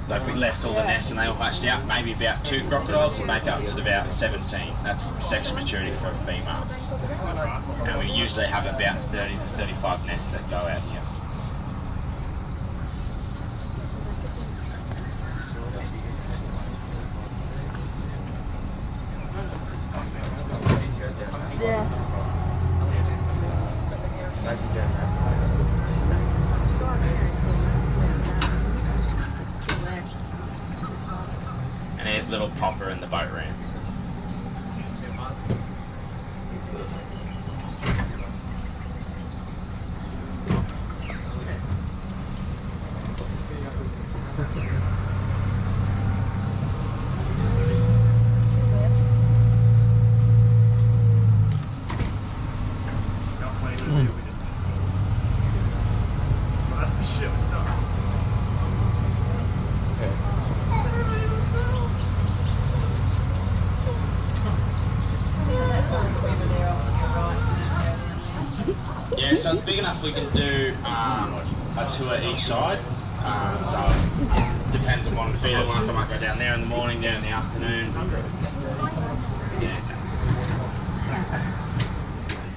like we left all the nests and they all hatched out, maybe about 2 crocodiles would make up to about 17. That's sexual maturity for a female. And we usually have about 30 to 35 nests that go out here. Yes. And here's little Popper in the boat ramp. Yeah, so it's big enough we can do a tour each side. So it depends on what I'm feeling like. I might go down there in the morning, down in the afternoon. Yeah.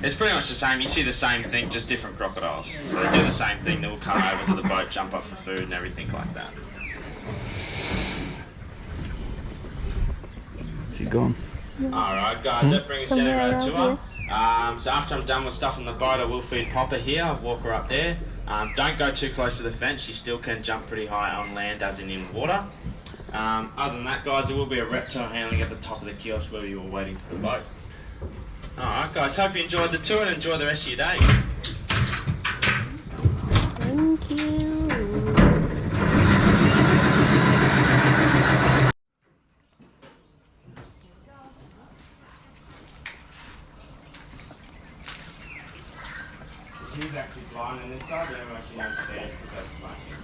It's pretty much the same. You see the same thing, just different crocodiles. So they do the same thing. They will come over to the boat, jump up for food and everything like that. She's gone. Alright guys, that brings us to our tour. So after I'm done with stuff on the boat, I will feed Popper here. I'll walk her up there. Don't go too close to the fence. She still can jump pretty high on land as in water. Other than that guys, there will be a reptile handling at the top of the kiosk where you were waiting for the boat. Alright guys, hope you enjoyed the tour and enjoy the rest of your day. Thank you. She's actually blind on this side, but everyone she knows the bears because they're smashing.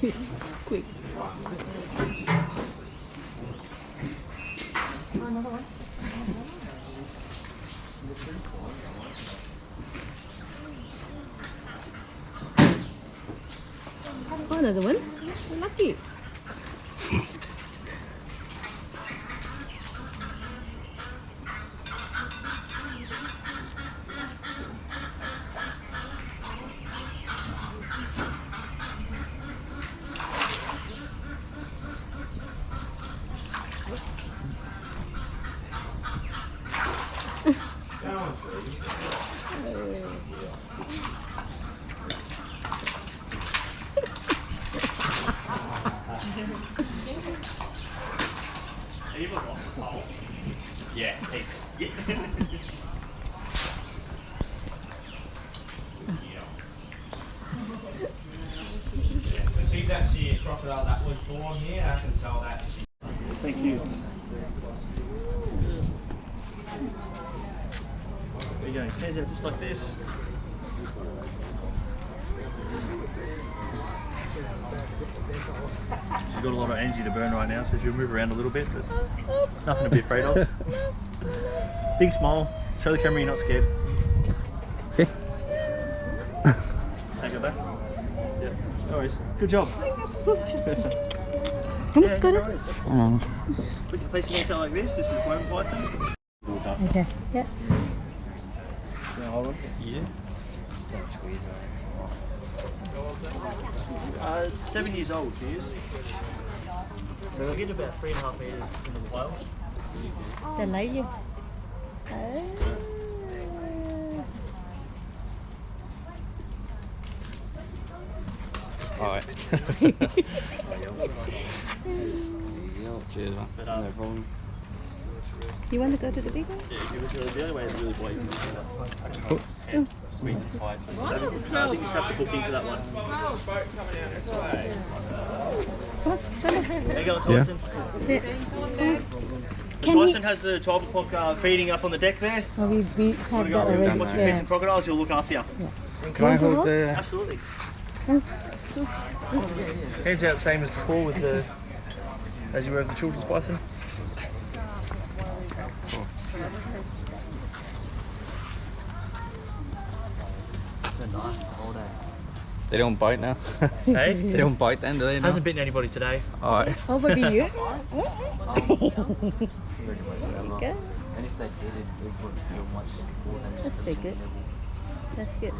She's quick. Another one. Oh, another one. Lucky. Eva lost the pole. Yeah, heaps. Yeah. So she's actually a crocodile that was born here. I can tell that. Thank you. There you go. just like this. She's got a lot of energy to burn right now, so she'll move around a little bit, but nothing to be afraid of. Big smile. Show the camera you're not scared. Okay. Take it back. Yeah. No worries. Good job. Come No on, worries. Put your face against it like this. This is worm python. Okay. Yeah. Hold on. Yeah. Just don't squeeze her. 7 years old she is. So we get about 3.5 meters in the wild. Để lấy gì? Alright. Cheers, man. But, No problem. You want to go to the big one? yeah, the only way is really blatant. Sweet as pie. I think you just have to book in for that one. There you go, Tyson. Tyson has the 12 o'clock feeding up on the deck there. Oh, we have Want to that go already. watch your feed some crocodiles, he'll look after you. Can I hold the... Absolutely. Hands out same as before with the, as you were with the children's python. So nice the whole day. They don't bite now. Hey? They don't bite then, do they? Hasn't bitten anybody today. Alright. Oh, but you? And if they did it, it wouldn't feel much more than That's just very good. That's good.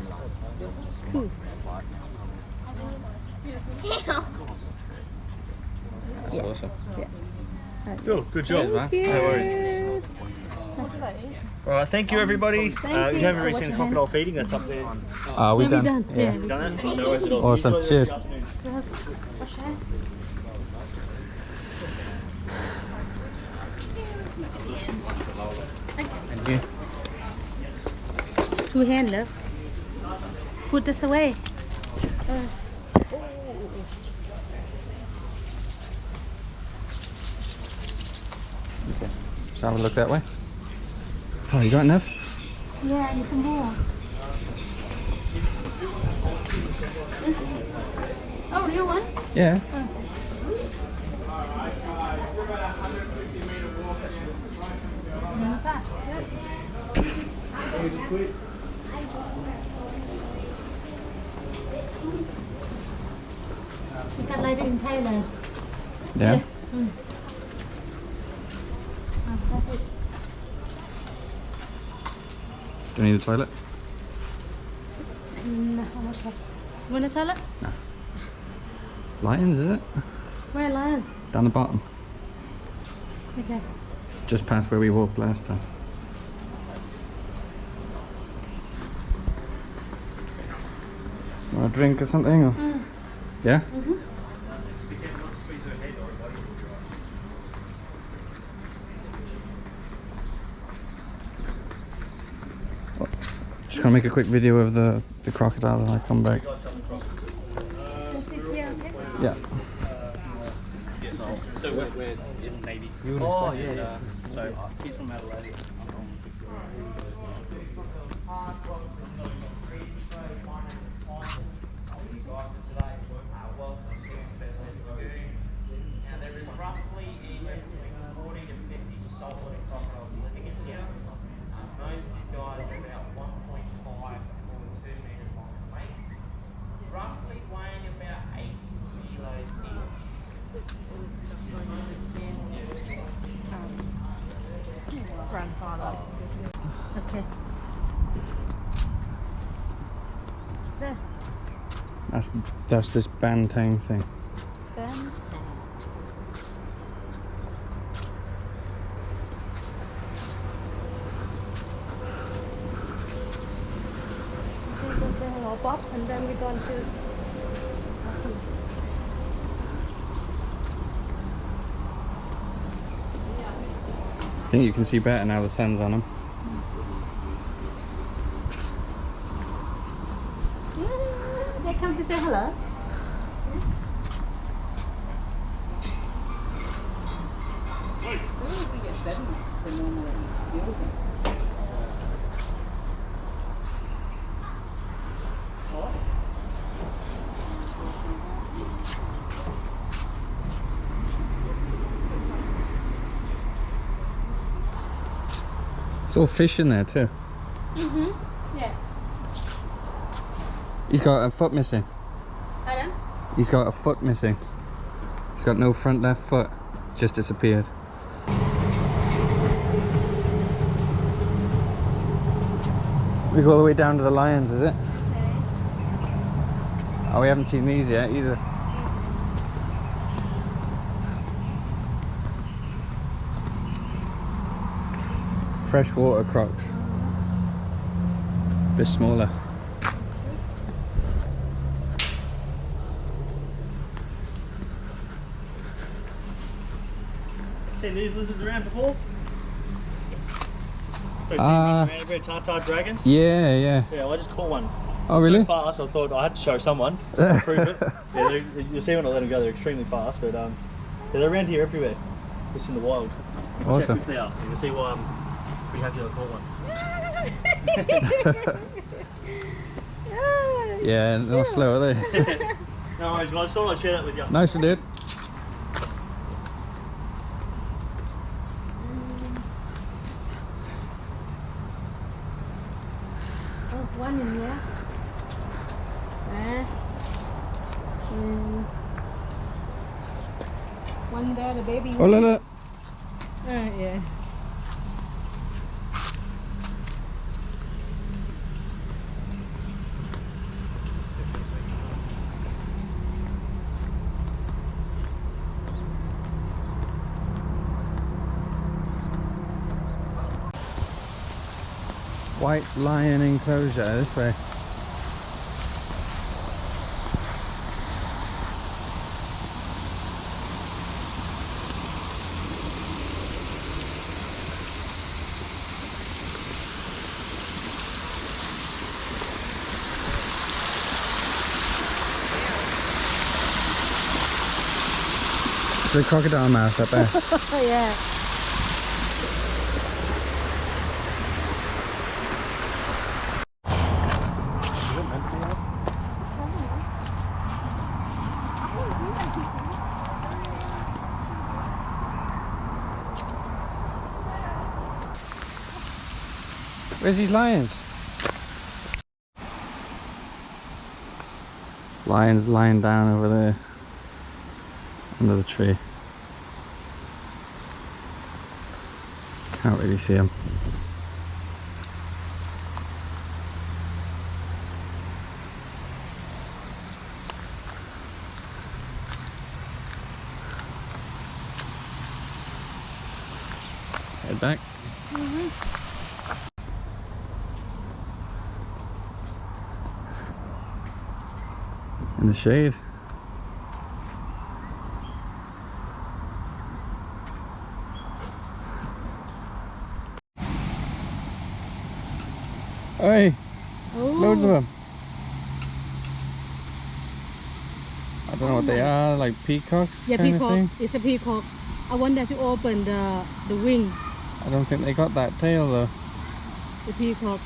Cool. That's awesome. Cool, good job. man. Thank you. No worries. Alright, thank you everybody. Thank We you. haven't really Oh, seen the what's your crocodile feeding, that's up there. Are we Yeah, done? we done. Yeah. Yeah. Done it? No worries at all. Awesome. Enjoy the Cheers. afternoon. Thank you. Two hands, love. Put this away. Shall we look that way? Oh, you got enough? Yeah, and some more. Oh, real one? Yeah. What's that? You can lay it in Thailand. Yeah. That's it. Do you need the toilet? No, okay. You want a toilet? Lions, is it? Where, lion? Down the bottom. Okay. Just past where we walked last time. Want a drink or something? Or? Yeah? Just gonna make a quick video of the crocodile and I come back. That's it here, okay? Yeah. So we're in Navy. Oh yeah. So he's from Adelaide. Now there is roughly anywhere between 40 to 50 saltwater crocodiles living in here. Most of these guys are about 1.5 to 2 meters long in length, roughly weighing about 80 kilos each. Grandfather. Okay. There. That's this bantang thing. Ben. Okay, go say hello, Bob, and then we're going to. I think you can see better now the sun's on them. Yeah, they come to say hello. It's all fish in there too. Yeah. He's got a foot missing. Pardon? He's got a foot missing. He's got no front left foot. Just disappeared. We go all the way down to the lions, is it? Oh, we haven't seen these yet either. Freshwater crocs. Bit smaller. Seen these lizards around before? Red tartar dragons? Yeah, yeah. Yeah, well, I just caught one. Oh, really? So fast, I thought I had to show someone to prove it. Yeah, you'll see when I let them go, they're extremely fast, but yeah, they're around here everywhere, just in the wild. See how Awesome. quick they are. You can see why I'm pretty happy I caught one. Yeah, they're not slow, are they? No worries, well, I just thought I'd share that with you. Nice, dude. Oh, one in here. One there, the baby Oh, one. look, look. Yeah. White lion enclosure this way. There's a crocodile mouth up there. Yeah. Where's these lions? Lions lying down over there under the tree. Can't really see them. Head back. In the shade. Hey, loads of them. I don't know what they are, like peacocks. Yeah, kind of peacock. thing. It's a peacock. I want them to open the wing. I don't think they got that tail though. The peacock.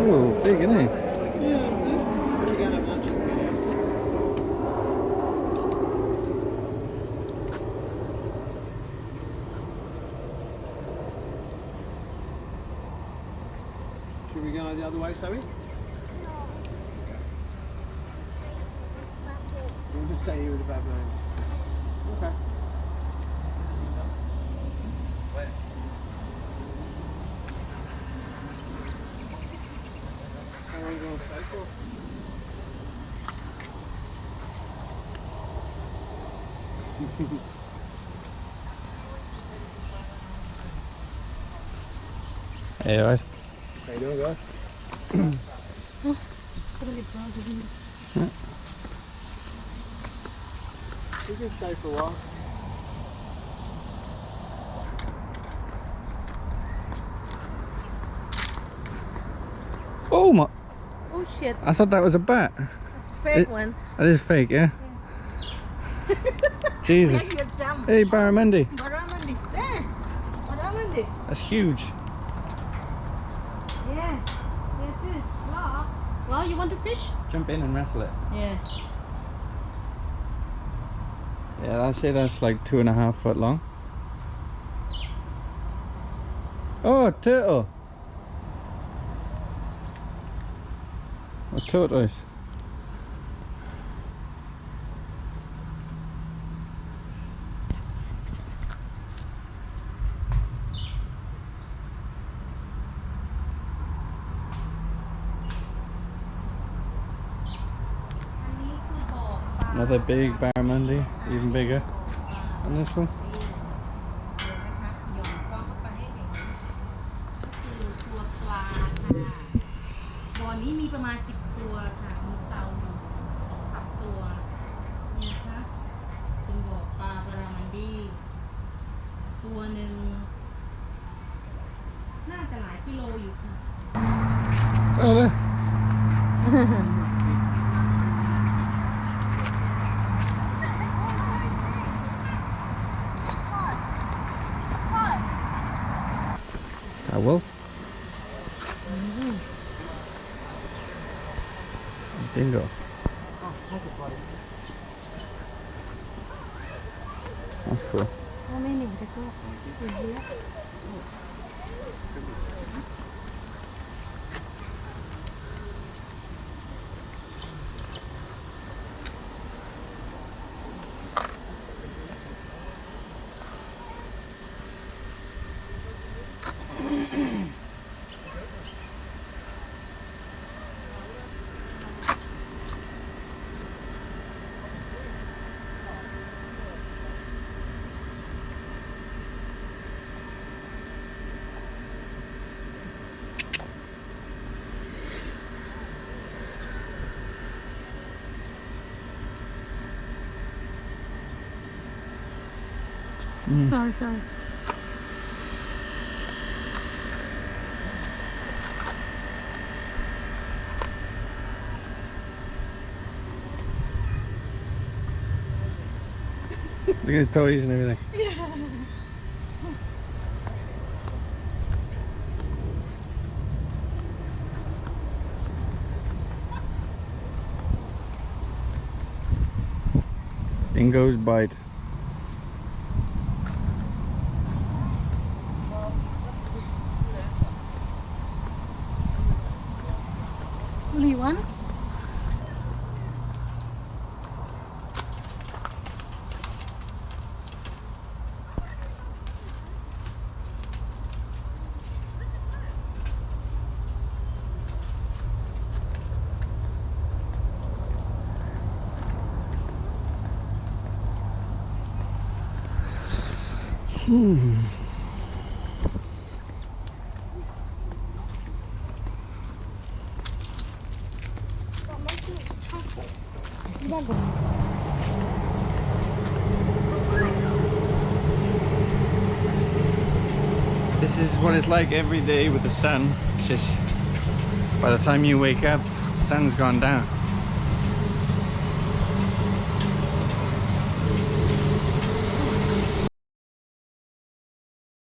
Oh, big, isn't he? Should we go the other way, Zoe? We'll just stay here with the baboon. Okay. How long are you going to stay for? Hey guys. How you doing, guys? We can stay for a while. Oh my! Oh shit. I thought that was a bat. That's a fake one. That is fake, yeah? Jesus. Like your jump. Hey, barramundi. Barramundi. There. Barramundi. That's huge. Yeah. Yes, it. Well, you want to fish? Jump in and wrestle it. Yeah. Yeah, I'd say that's like 2.5 foot long. Oh, turtle! A tortoise. Another big barramundi, even bigger than this one. ตัวปลาค่ะบ่อนี้มีประมาณ10 ตัวค่ะมีเต่าอยู่2-3 ตัวนี่นะคะเป็นบ่อปลาบารามันดีตัวหนึ่งน่าจะหลายกิโลอยู่ค่ะ Oh, there. Is that a wolf? Dingo. That's cool. Sorry, sorry. Look at his toys and everything. Dingoes bite. Only one? This is what it's like every day with the sun. Just by the time you wake up, the sun's gone down.